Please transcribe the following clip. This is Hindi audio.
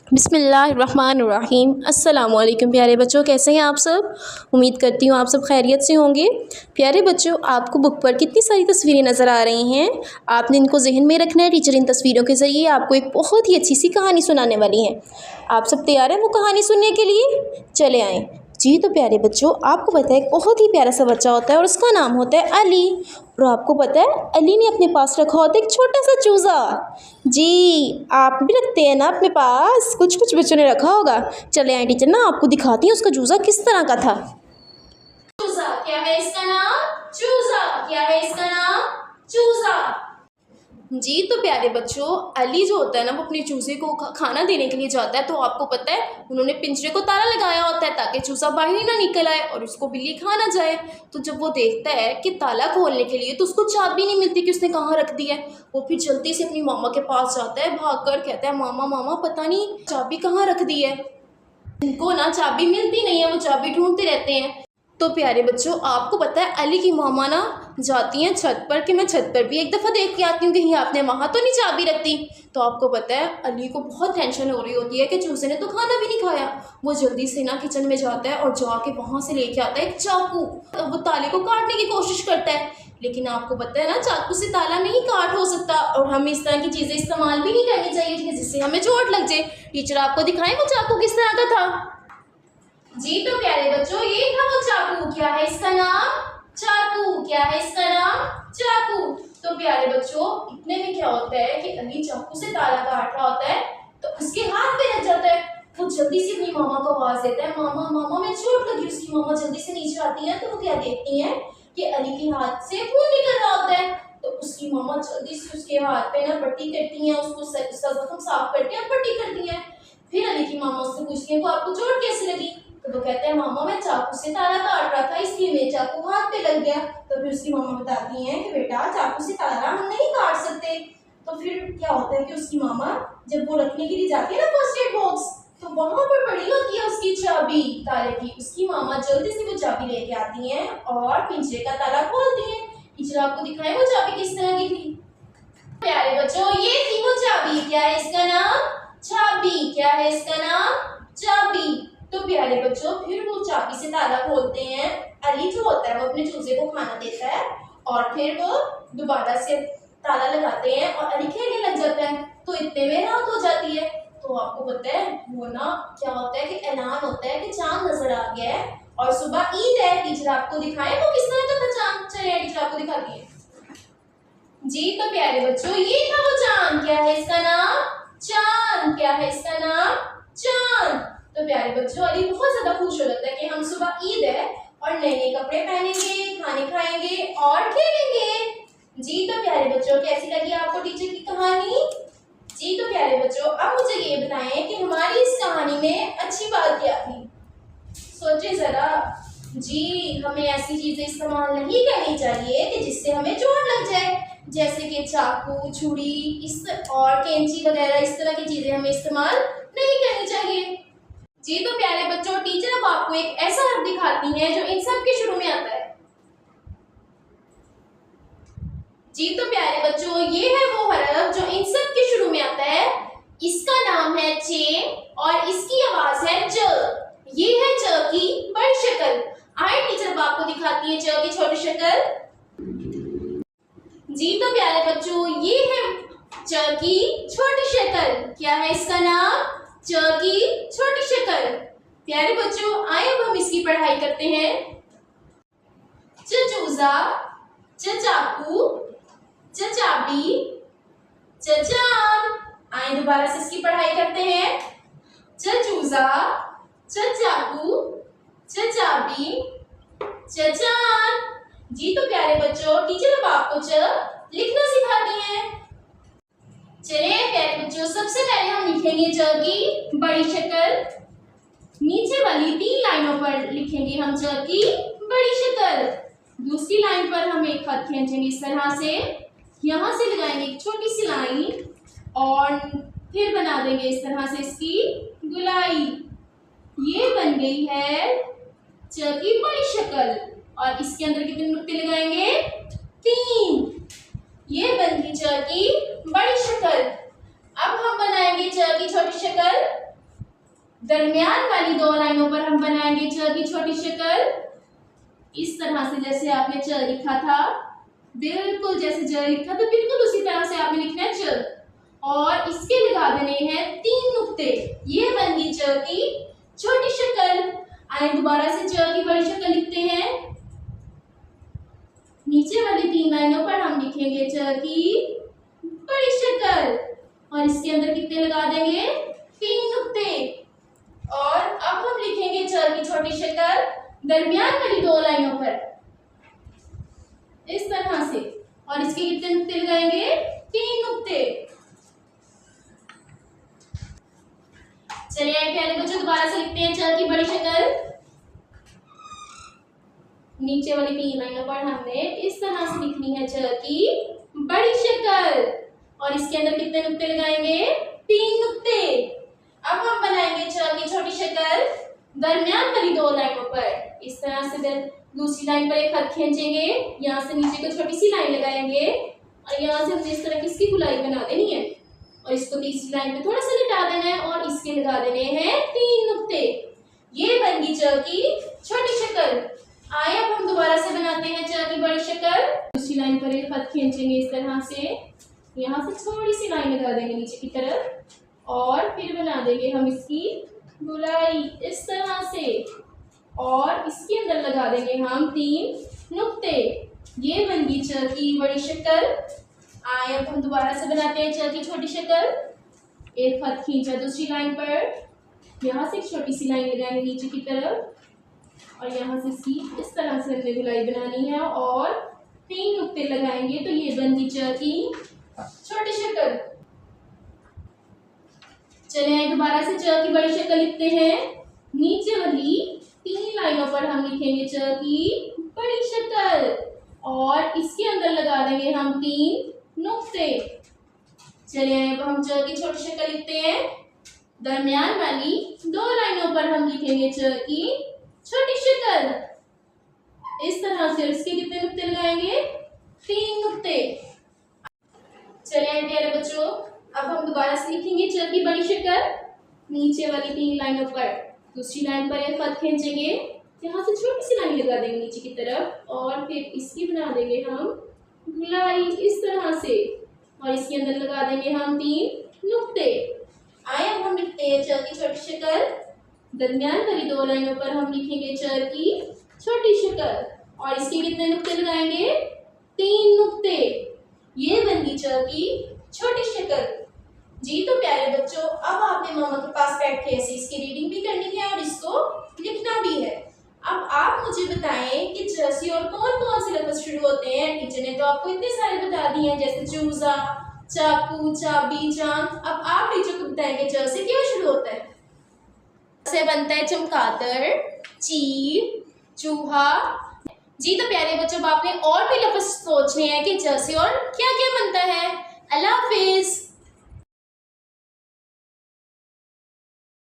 बिस्मिल्लाहिर्रहमानिर्रहीम। अस्सलामुअलैकुम प्यारे बच्चों, कैसे हैं आप सब। उम्मीद करती हूँ आप सब खैरियत से होंगे। प्यारे बच्चों, आपको बुक पर कितनी सारी तस्वीरें नज़र आ रही हैं। आपने इनको जहन में रखना है। टीचर इन तस्वीरों के ज़रिए आपको एक बहुत ही अच्छी सी कहानी सुनाने वाली हैं। आप सब तैयार हैं वो कहानी सुनने के लिए? चले आएँ। जी तो प्यारे बच्चों, आपको पता है एक बहुत ही प्यारा सा बच्चा होता है और उसका नाम होता है अली। और आपको पता है अली ने अपने पास रखा होता है एक छोटा सा चूज़ा। जी, आप भी रखते हैं ना अपने पास? कुछ कुछ बच्चों ने रखा होगा। चले आए टीचर ना आपको दिखाती हैं उसका चूज़ा किस तरह का था। चूजा, क्या है इसका नाम? चूजा, क्या है इसका नाम? चूजा। जी तो प्यारे बच्चों, अली जो होता है ना वो अपने चूज़े को खाना देने के लिए जाता है। तो आपको पता है उन्होंने पिंजरे को ताला लगाया होता है ताकि चूज़ा बाहर ही ना निकल आए और उसको बिल्ली खा ना जाए। तो जब वो देखता है कि ताला खोलने के लिए तो उसको चाबी नहीं मिलती कि उसने कहाँ रख दी है। वो फिर जल्दी से अपनी मामा के पास जाता है, भाग कर कहता है मामा मामा पता नहीं चाबी कहाँ रख दी है। इनको ना चाबी मिलती नहीं है, वो चाबी ढूंढते रहते हैं। तो प्यारे बच्चों, आपको पता है अली की मामा ना जाती हैं छत पर कि मैं छत पर भी एक दफ़ा देख के आती हूँ कहीं आपने वहाँ तो नहीं चाबी रखती। तो आपको पता है अली को बहुत टेंशन हो रही होती है कि चूज़े ने तो खाना भी नहीं खाया। वो जल्दी से ना किचन में जाता है और जाके वहाँ से लेके आता है एक चाकू। वो ताले को काटने की कोशिश करता है, लेकिन आपको पता है ना चाकू से ताला नहीं काट हो सकता और हमें इस तरह की चीज़ें इस्तेमाल भी नहीं करनी चाहिए जिससे हमें चोट लग जाए। टीचर आपको दिखाएं वो चाकू किस तरह का था। जी तो प्यारे बच्चों, ये था वो चाकू। क्या है इसका नाम? चाकू। क्या है इसका नाम? चाकू। तो प्यारे बच्चों, इतने में क्या होता है कि अली चाकू से ताला काट रहा होता है तो उसके हाथ पे लग जाता है। वो जल्दी से अपनी मामा को आवाज देता है, मामा मामा मैं चोट लगी। उसकी मामा जल्दी से नीचे आती है तो वो क्या देखती है कि अली के हाथ से खून निकल रहा होता है। तो उसकी मामा जल्दी से उसके हाथ पे ना पट्टी करती है, उसको जख्म साफ करती है, पट्टी करती है। फिर अली की मामा उससे पूछती है, आपको चोट कैसे लगी? तो वो कहते हैं मामा मैं चाकू से ताला काट रहा था इसलिए मेरे चाकू हाथ पे लग गया। तो फिर उसकी मामा बताती हैं कि बेटा चाकू से ताला हम नहीं काट सकते। तो फिर क्या होता है कि उसकी मामा जब वो रखने के लिए जाती है ना फर्स्ट एड बॉक्स, तो वहां पर पड़ी होती है उसकी चाबी ताले की। उसकी मामा जल्दी से वो चाबी लेके आती हैं और पिंजरे का ताला खोलती हैं। टीचर आपको दिखाएं वो चाबी किस तरह की थी। प्यारे बच्चों, ये थी वो चाबी। क्या है इसका नाम? चाबी। क्या है इसका नाम? चाबी। तो प्यारे बच्चों, फिर वो चाबी से ताला खोलते हैं। अली जो होता है वो अपने चूजे को खाना देता है और फिर वो दोबारा से ताला लगाते हैं और अली खेलने लग जाता है। तो इतने में रात हो जाती है। तो आपको पता है वो ना क्या होता है कि ऐलान होता है कि चांद नजर आ गया है और सुबह ईद है। टीचर आपको दिखाएं वो किस तरह का था चांद। चलिए टीचर आपको दिखाती है। जी तो प्यारे बच्चों, ये था वो चांद। क्या है इसका नाम? चांद। क्या है इसका नाम? चांद। तो प्यारे बच्चों, अली बहुत ज्यादा खुश हो जाता है कि हम सुबह ईद है और नए नए कपड़े पहनेंगे, खाने खाएंगे और खेलेंगे। जी तो प्यारे बच्चों, कैसी लगी आपको टीचर की कहानी? जी तो प्यारे बच्चों, अब मुझे ये बताएं कि हमारी इस कहानी में अच्छी बात क्या थी। सोचे जरा। जी, हमें ऐसी चीजें इस्तेमाल नहीं करनी चाहिए कि जिससे हमें चोट लग जाए, जैसे कि चाकू, छुरी और कैंची वगैरह। इस तरह की चीजें हमें इस्तेमाल नहीं करनी चाहिए। जी तो प्यारे बच्चों, टीचर अब आपको एक ऐसा हर्फ दिखाती है जो इन सब के शुरू में आता है। जी तो प्यारे बच्चों, ये है वो हर्फ जो इन सब के शुरू में आता है। इसका नाम है चे और इसकी आवाज है ज। ये है च की बड़ी शक्ल। आए टीचर आपको दिखाती है च की छोटी शक्ल। जी तो प्यारे बच्चों, ये है च की छोटी शक्ल। क्या है इसका नाम? च की छोटी शक्ल। प्यारे बच्चों, आए अब हम इसकी पढ़ाई करते हैं। च चूजा, च चाकू, च चाबी, च चांद। आए दोबारा से इसकी पढ़ाई करते हैं। च चूजा, च चाकू, च चाबी, च चांद। जी तो प्यारे बच्चों, टीचर अब आपको च लिखना सिखाती हैं। चलिए प्यारे बच्चों, सबसे पहले हम लिखेंगे च की बड़ी शक्ल। नीचे वाली 3 लाइनों पर लिखेंगे हम च की बड़ी शक्ल। दूसरी लाइन पर हम एक खत खींचेंगे इस तरह से, यहाँ से लगाएंगे एक छोटी सी लाइन और फिर बना देंगे इस तरह से इसकी गुलाई। ये बन गई है च की बड़ी शक्ल और इसके अंदर कितने नुक्ते लगाएंगे? 3। ये बन गई च की बड़ी शक्ल। अब हम बनाएंगे च की छोटी शक्ल। दरमियान वाली दो लाइनों पर हम बनाएंगे च की छोटी शक्ल, इस तरह से जैसे आपने च लिखा था, बिल्कुल जैसे ज लिखा तो बिल्कुल उसी तरह से आपने लिखना है च, और इसके लगा देने हैं 3 नुक्ते। ये बन गई च की छोटी शक्ल। आइए दोबारा से च की बड़ी शक्ल लिखते हैं। नीचे वाली 3 लाइनों पर हम लिखेंगे च की बड़ी शक्ल, और इसके अंदर कितने लगा देंगे 3 नुक्ते। और अब हम लिखेंगे च की छोटी शक्ल दरमियान वाली 2 लाइनों पर इस तरह से, और इसके कितने नुक्ते लगाएंगे 3 नुक्ते। चलिए प्यारे बच्चों दोबारा से लिखते हैं च की बड़ी शक्ल। नीचे वाली 3 लाइनों पर हमने इस तरह से लिखनी है च की बड़ी शक्ल, और इसके अंदर कितने नुक्ते लगाएंगे 3 नुक्ते। अब हम बनाएंगे च की छोटी शक्ल दरमियान वाली 2 लाइनों पर इस तरह से। दूसरी लाइन पर एक खत खींचेंगे, यहाँ से नीचे को छोटी सी लाइन लगाएंगे, और यहाँ से हमने इस तरह की इसकी गुलाई बना देनी है, और इसको तीसरी लाइन पे थोड़ा सा लिटा देना है, और इसके लगा देने हैं 3 नुक्ते। ये बन गई च की छोटी शक्ल। आइए अब हम दोबारा से बनाते हैं च की बड़ी शक्ल। दूसरी लाइन पर एक खत खींचेंगे इस तरह से, यहाँ से थोड़ी सी लाइन लगा देंगे नीचे की तरफ, और फिर बना देंगे हम इसकी गुलाई इस तरह से, और इसके अंदर लगा देंगे हम 3 नुक्ते। ये बन गई च की बड़ी शक्ल। आइए अब हम दोबारा से बनाते हैं च की छोटी शक्ल। एक खत खींचा दूसरी लाइन पर, यहाँ से एक छोटी सी लाइन लगाएंगे नीचे की तरफ, और यहाँ से इसकी इस तरह से हमने गुलाई बनानी है, और 3 नुक्ते लगाएंगे। तो ये बन गई च की छोटी शक्ल। चलिए दोबारा से च की बड़ी शक्ल लिखते हैं। नीचे वाली 3 लाइनों पर हम लिखेंगे च की बड़ी शक्ल, और इसके अंदर लगा देंगे हम 3 नुक्ते। चलिए अब हम च की छोटी शक्ल लिखते हैं। दरमियान वाली 2 लाइनों पर हम लिखेंगे च की छोटी शक्ल इस तरह से, इसके कितने नुक्ते लगाएंगे 3 नुक्ते। चलिए प्यारे बच्चों अब हम दोबारा से लिखेंगे च की बड़ी शक्ल। नीचे वाली 3 लाइनों पर दूसरी लाइन पर एक खत खींचेंगे, यहाँ से छोटी सी लाइन लगा देंगे नीचे की तरफ, और फिर इसकी बना देंगे हम गुलाई इस तरह से, और इसके अंदर लगा देंगे हम 3 नुक्ते। आइए अब हम लिखते हैं च की छोटी शक्ल। दरमियान वाली 2 लाइनों पर हम लिखेंगे च की छोटी शक्ल, और इसके कितने नुक्ते लगाएंगे 3 नुक्ते। ये बन गई च की छोटी शक्ल। जी तो प्यारे बच्चों अब आपने मामा के पास बैठ के ऐसे इसकी रीडिंग भी करनी है और इसको लिखना भी है। अब आप मुझे बताएं कि च से और कौन कौन से लफ्ज शुरू होते हैं। टीचर ने तो आपको इतने सारे बता दिए हैं, जैसे चूजा, चाकू, चाबी, चांद। अब आप टीचर को बताएंगे च से क्यों शुरू होता है। से बनता है चमगादड़, चील, चूहा। जी तो प्यारे बच्चों आपने और भी लफ्ज सोचने हैं कि च से और क्या क्या बनता है। अल्लाह हाफिज।